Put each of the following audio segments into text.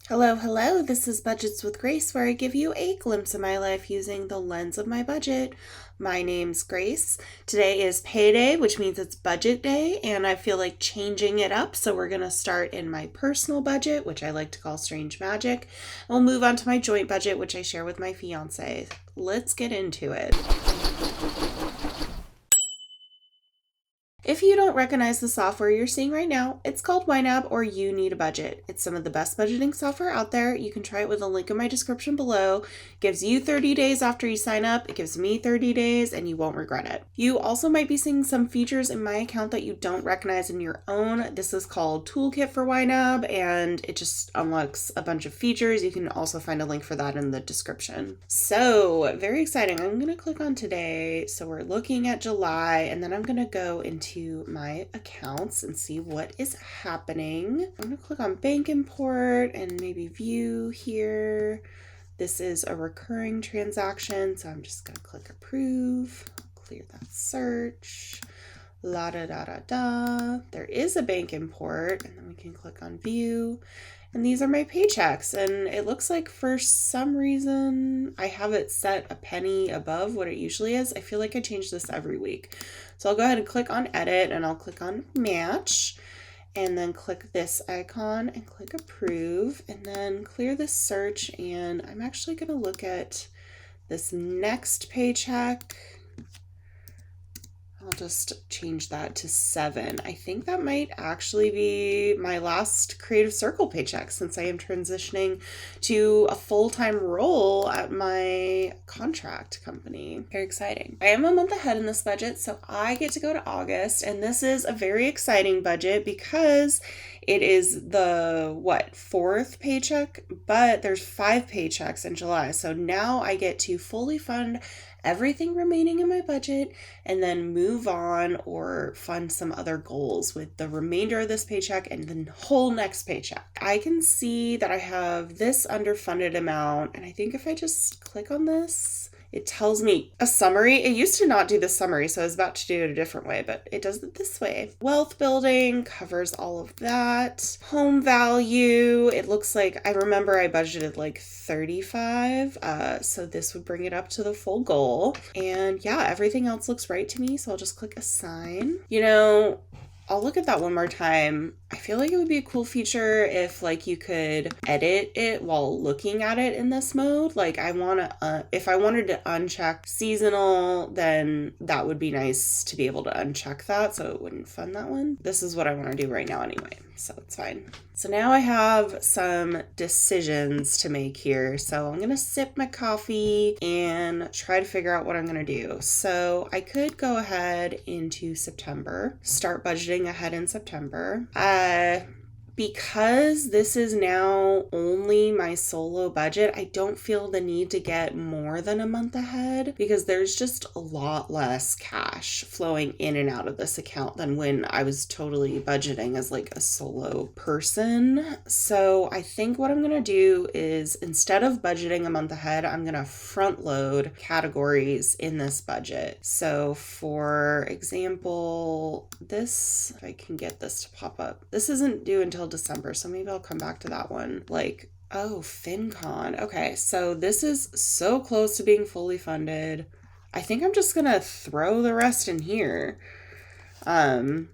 Hello, hello. This is Budgets with Grace, where I give you a glimpse of my life using the lens of my budget. My name's Grace. Today is payday, which means it's budget day, and I feel like changing it up. So we're going to start in my personal budget, which I like to call Strange Magic. We'll move on to my joint budget, which I share with my fiance. Let's get into it. If you don't recognize the software you're seeing right now, it's called YNAB or You Need a Budget. It's some of the best budgeting software out there. You can try it with a link in my description below. It gives you 30 days after you sign up. It gives me 30 days and you won't regret it. You also might be seeing some features in my account that you don't recognize in your own. This is called Toolkit for YNAB and it just unlocks a bunch of features. You can also find a link for that in the description. So very exciting. I'm going to click on today. So we're looking at July and then I'm going to go into my accounts and see what is happening. I'm going to click on bank import and maybe view here. This is a recurring transaction, so I'm just going to click approve, clear that search, la da da da da. There is a bank import, and then we can click on view. And these are my paychecks, and it looks like for some reason I have it set a penny above what it usually is. I feel like I change this every week. So I'll go ahead and click on edit and I'll click on match and then click this icon and click approve and then clear this search. And I'm actually going to look at this next paycheck. I'll just change that to 7. I think that might actually be my last Creative Circle paycheck since I am transitioning to a full-time role at my contract company. Very exciting. I am a month ahead in this budget, so I get to go to August, and this is a very exciting budget because it is the, 4th paycheck, but there's 5 paychecks in July. So now I get to fully fund everything remaining in my budget and then move on or fund some other goals with the remainder of this paycheck and the whole next paycheck. I can see that I have this underfunded amount, and I think if I just click on this, it tells me a summary. It used to not do the summary, so I was about to do it a different way, but it does it this way. Wealth building covers all of that. Home value, it looks like, I remember I budgeted like 35, so this would bring it up to the full goal. And yeah, everything else looks right to me, so I'll just click assign. I'll look at that one more time. I feel like it would be a cool feature if you could edit it while looking at it in this mode. If I wanted to uncheck seasonal, then that would be nice to be able to uncheck that so it wouldn't fund that one. This is what I want to do right now anyway, so it's fine. So now I have some decisions to make here. So I'm going to sip my coffee and try to figure out what I'm going to do. So I could go ahead into September, start budgeting ahead in September. Because this is now only my solo budget, I don't feel the need to get more than a month ahead because there's just a lot less cash flowing in and out of this account than when I was totally budgeting as a solo person. So I think what I'm going to do is instead of budgeting a month ahead, I'm going to front load categories in this budget. So for example, this, if I can get this to pop up, this isn't due until December, so maybe I'll come back to that one. FinCon. Okay, so this is so close to being fully funded. I think I'm just gonna throw the rest in here. I'll do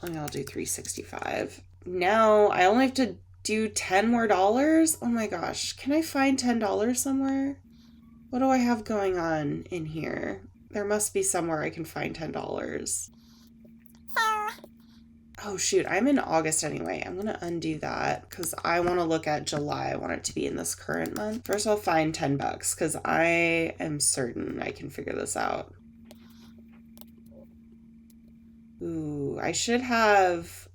365. Now I only have to do $10 more. Oh my gosh, can I find $10 somewhere? What do I have going on in here? There must be somewhere I can find $10. Oh shoot, I'm in August anyway. I'm gonna undo that because I want to look at July. I want it to be in this current month. First I'll find $10 because I am certain I can figure this out. Ooh, I should have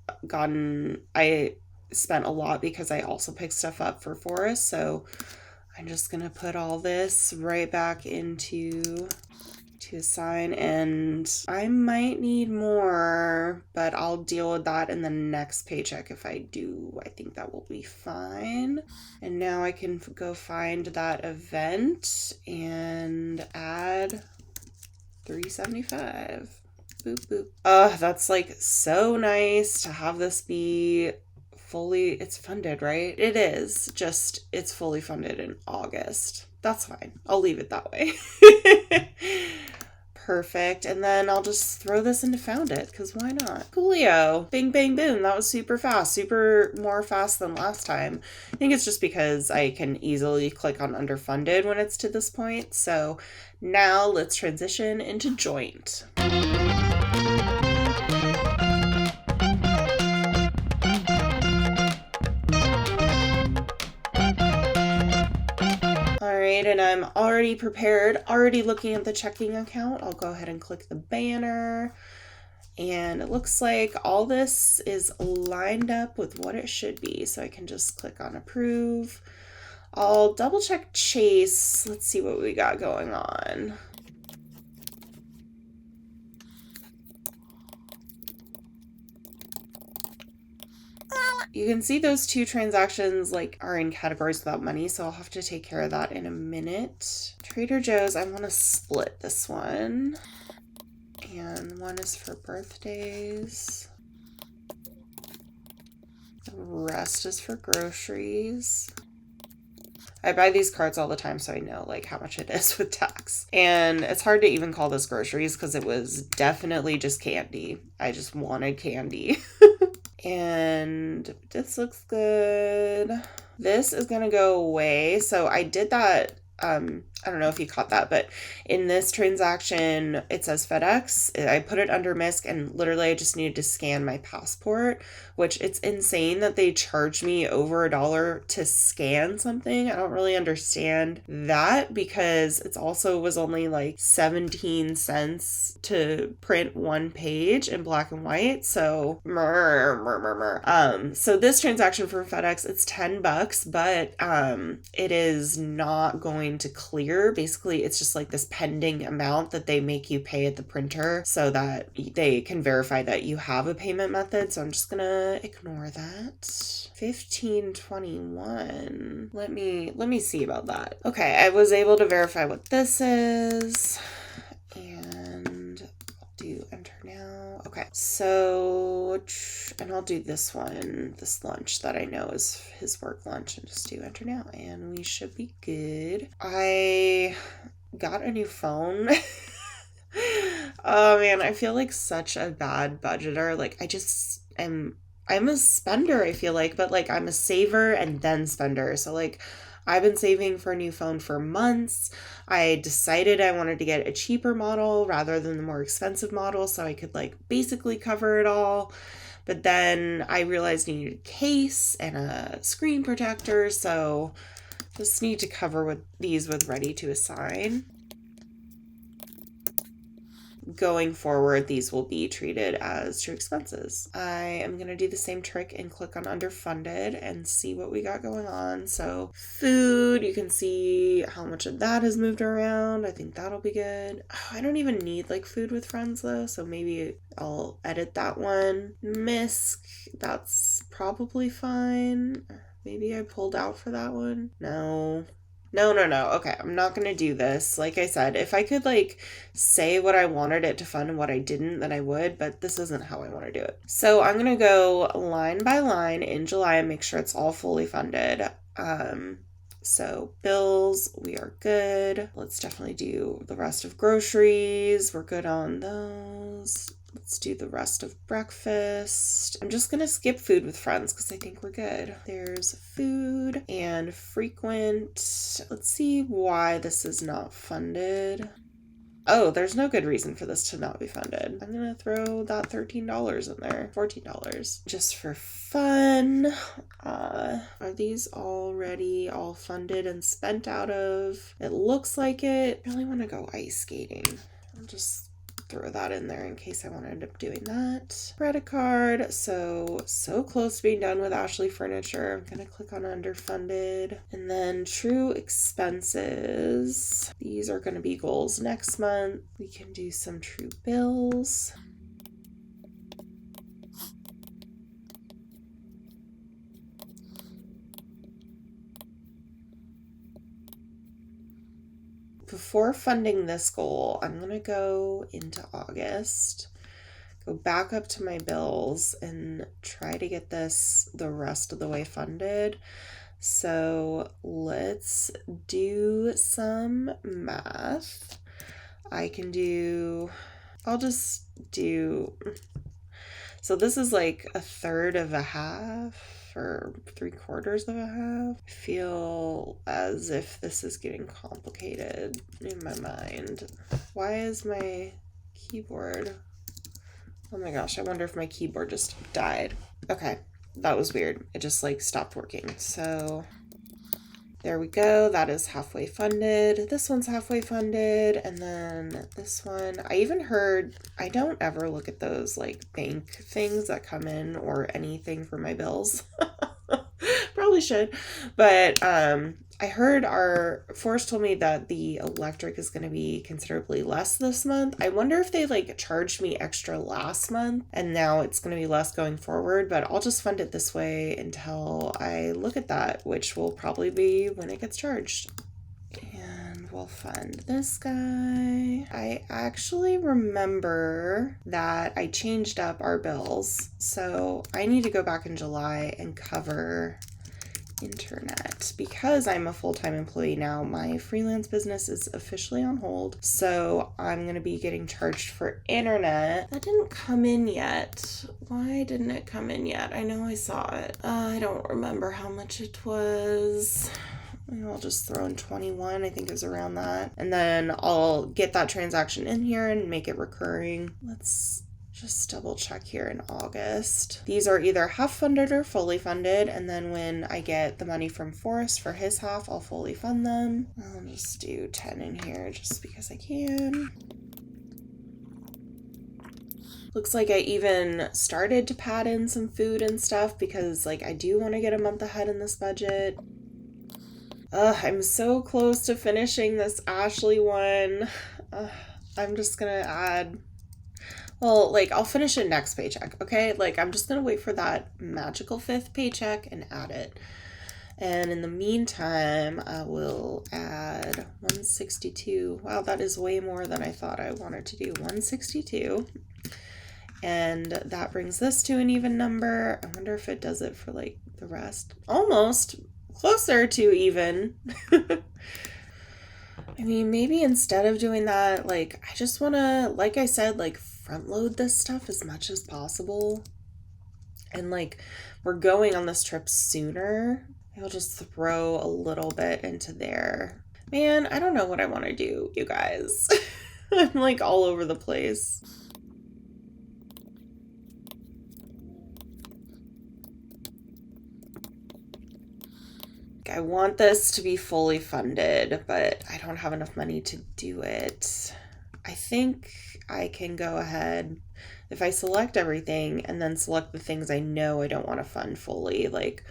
I spent a lot because I also picked stuff up for Forest, so I'm just gonna put all this right back into to assign, and I might need more, but I'll deal with that in the next paycheck if I do. I think that will be fine. And now I can go find that event and add 375. Boop, boop. That's so nice to have this be it's funded, right? It is, just it's fully funded in August. That's fine. I'll leave it that way. Perfect. And then I'll just throw this into Found It, because why not? Coolio. Bing, bang, boom. That was super fast. Super more fast than last time. I think it's just because I can easily click on underfunded when it's to this point. So now let's transition into Joint. Alright, and I'm already prepared, already looking at the checking account. I'll go ahead and click the banner. And it looks like all this is lined up with what it should be. So I can just click on approve. I'll double check Chase. Let's see what we got going on. You can see those two transactions like are in categories without money, so I'll have to take care of that in a minute. Trader Joe's, I want to split this one. And one is for birthdays. The rest is for groceries. I buy these cards all the time, so I know like how much it is with tax. And it's hard to even call this groceries because it was definitely just candy. I just wanted candy. And this looks good. This is gonna go away. So I did that. I don't know if you caught that, but in this transaction, it says FedEx. I put it under MISC, and literally I just needed to scan my passport, which it's insane that they charge me over $1 to scan something. I don't really understand that because it's also was only like 17 cents to print one page in black and white. So, so this transaction for FedEx, it's $10, but it is not going to clear. Basically, it's just like this pending amount that they make you pay at the printer so that they can verify that you have a payment method. So I'm just gonna ignore that. 1521. Let me see about that. Okay, I was able to verify what this is. And I'll do enter now. Okay, so, and I'll do this one, this lunch that I know is his work lunch, and just do enter now, and we should be good. I got a new phone. Oh man, I feel like such a bad budgeter. Like I'm a spender, I feel like, but like I'm a saver and then spender. So like I've been saving for a new phone for months. I decided I wanted to get a cheaper model rather than the more expensive model so I could like basically cover it all. But then I realized I needed a case and a screen protector, so just need to cover these with ready to assign. Going forward, these will be treated as true expenses. I am going to do the same trick and click on underfunded and see what we got going on. So food, you can see how much of that has moved around. I think that'll be good. Oh, I don't even need like food with friends though, so maybe I'll edit that one. MISC, that's probably fine. Maybe I pulled out for that one. No. Okay, I'm not going to do this. Like I said, if I could like say what I wanted it to fund and what I didn't, then I would, but this isn't how I want to do it. So I'm going to go line by line in July and make sure it's all fully funded. So bills, we are good. Let's definitely do the rest of groceries. We're good on those. Let's do the rest of breakfast. I'm just going to skip food with friends because I think we're good. There's food and frequent. Let's see why this is not funded. Oh, there's no good reason for this to not be funded. I'm going to throw that $13 in there. $14. Just for fun. Are these already all funded and spent out of? It looks like it. I really want to go ice skating. I'll just throw that in there in case I want to end up doing that. Credit card. So close to being done with Ashley Furniture. I'm going to click on underfunded. And then true expenses. These are going to be goals next month. We can do some true bills. Before funding this goal, I'm going to go into August go back up to my bills and try to get this the rest of the way funded. So let's do some math. I'll just do, so this is like a third of a half or 3/4 of a half. I feel as if this is getting complicated in my mind. Why is my keyboard? Oh my gosh, I wonder if my keyboard just died. Okay, that was weird. It just like stopped working. So there we go. That is halfway funded. This one's halfway funded. And then this one, I even heard, I don't ever look at those like bank things that come in or anything for my bills. Probably should. But I heard Forrest told me that the electric is going to be considerably less this month. I wonder if they like charged me extra last month and now it's going to be less going forward, but I'll just fund it this way until I look at that, which will probably be when it gets charged. And we'll fund this guy. I actually remember that I changed up our bills. So I need to go back in July and cover internet because I'm a full-time employee now. My freelance business is officially on hold, so I'm going to be getting charged for internet. That didn't come in yet. Why didn't it come in yet? I know I saw it. I don't remember how much it was. I'll just throw in 21. I think it was around that. And then I'll get that transaction in here and make it recurring. Let's just double check here in August. These are either half funded or fully funded. And then when I get the money from Forrest for his half, I'll fully fund them. I'll just do 10 in here just because I can. Looks like I even started to pad in some food and stuff because like I do want to get a month ahead in this budget. I'm so close to finishing this Ashley one. I'm just gonna add, well, like I'll finish it next paycheck, okay? Like I'm just gonna wait for that magical 5th paycheck and add it. And in the meantime, I will add 162. Wow, that is way more than I thought I wanted to do. 162. And that brings this to an even number. I wonder if it does it for like the rest. Almost. Closer to even. I mean, maybe instead of doing that, like, I just want to, like I said, like, front load this stuff as much as possible. And, like, we're going on this trip sooner. I'll just throw a little bit into there. Man, I don't know what I want to do, you guys. I'm, like, all over the place. I want this to be fully funded, but I don't have enough money to do it. I think I can go ahead if I select everything and then select the things I know I don't want to fund fully, like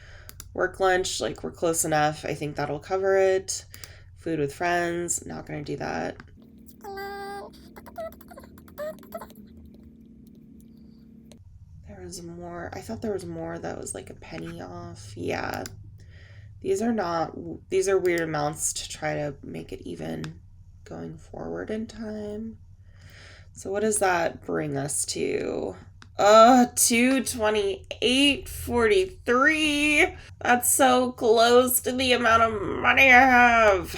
work lunch, like we're close enough. I think that'll cover it. Food with friends, not going to do that. There was more. I thought there was more that was like a penny off. Yeah. These are weird amounts to try to make it even going forward in time. So what does that bring us to? 228.43. That's so close to the amount of money I have.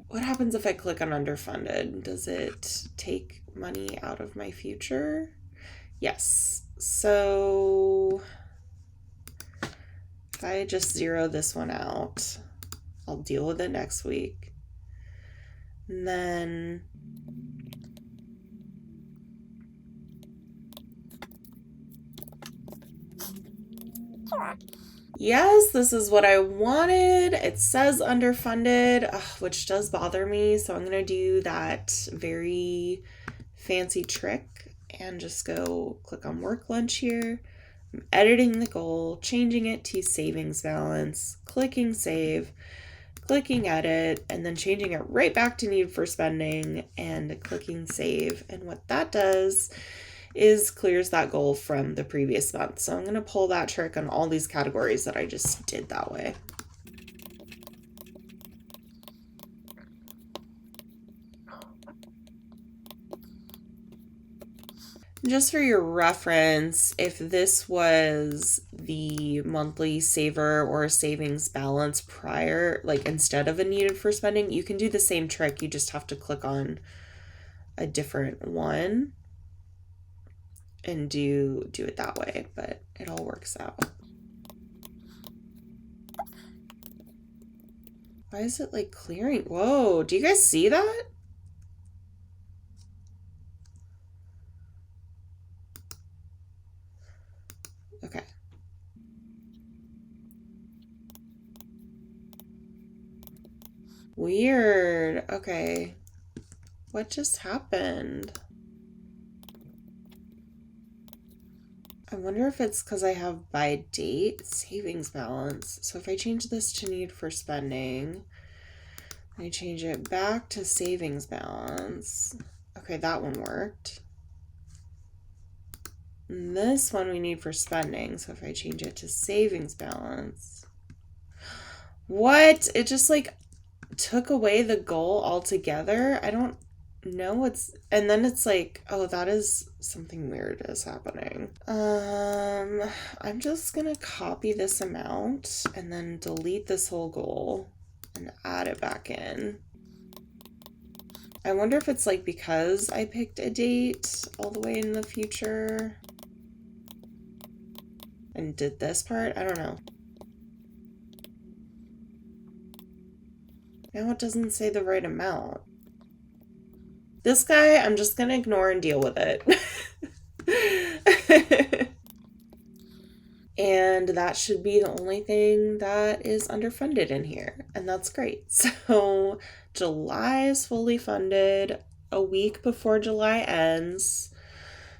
What happens if I click on underfunded? Does it take money out of my future? Yes. So if I just zero this one out, I'll deal with it next week. And then yes, this is what I wanted. It says underfunded, which does bother me. So I'm going to do that very fancy trick and just go click on work lunch here. I'm editing the goal, changing it to savings balance, clicking save, clicking edit, and then changing it right back to need for spending and clicking save. And what that does is clears that goal from the previous month. So I'm going to pull that trick on all these categories that I just did that way. Just for your reference, if this was the monthly saver or savings balance prior, like instead of a needed for spending, you can do the same trick. You just have to click on a different one and do it that way, but it all works out. Why is it like clearing? Whoa, do you guys see that? Okay. Weird. Okay. What just happened? I wonder if it's because I have by date savings balance. So if I change this to need for spending, I change it back to savings balance. Okay, that one worked. And this one we need for spending. So if I change it to savings balance. What? It just like took away the goal altogether. I don't know what's, and then it's like, oh, that is something weird is happening. I'm just gonna copy this amount and then delete this whole goal and add it back in. I wonder if it's like because I picked a date all the way in the future and did this part. I don't know. Now it doesn't say the right amount. This guy, I'm just gonna ignore and deal with it. And that should be the only thing that is underfunded in here. And that's great. So July is fully funded a week before July ends.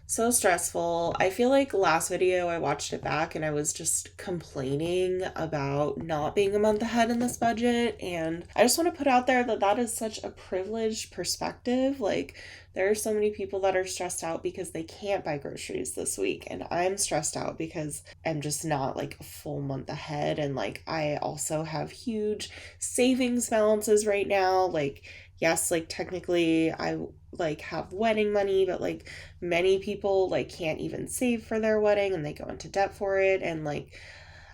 So stressful. I feel like last video I watched it back and I was just complaining about not being a month ahead in this budget. And I just want to put out there that that is such a privileged perspective. Like, there are so many people that are stressed out because they can't buy groceries this week. And I'm stressed out because I'm just not like a full month ahead. And like, I also have huge savings balances right now. Like, yes, like technically I like have wedding money, but like many people like can't even save for their wedding and they go into debt for it. And like,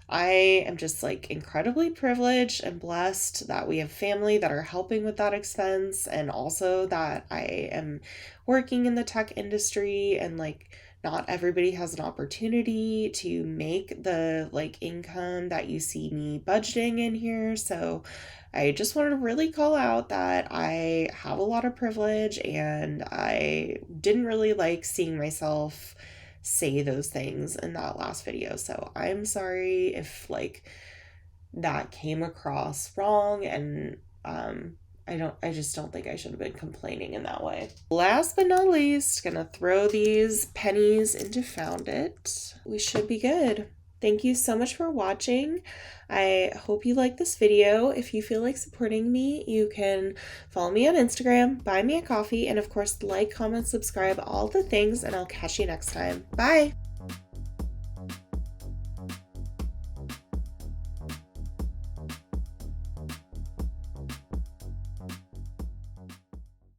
I am just like incredibly privileged and blessed that we have family that are helping with that expense, and also that I am working in the tech industry and like not everybody has an opportunity to make the like income that you see me budgeting in here. So I just wanted to really call out that I have a lot of privilege and I didn't really like seeing myself say those things in that last video. So I'm sorry if like that came across wrong, and I just don't think I should have been complaining in that way. Last but not least, gonna throw these pennies into Found It. We should be good. Thank you so much for watching. I hope you like this video. If you feel like supporting me, you can follow me on Instagram, buy me a coffee, and of course, like, comment, subscribe, all the things, and I'll catch you next time. Bye!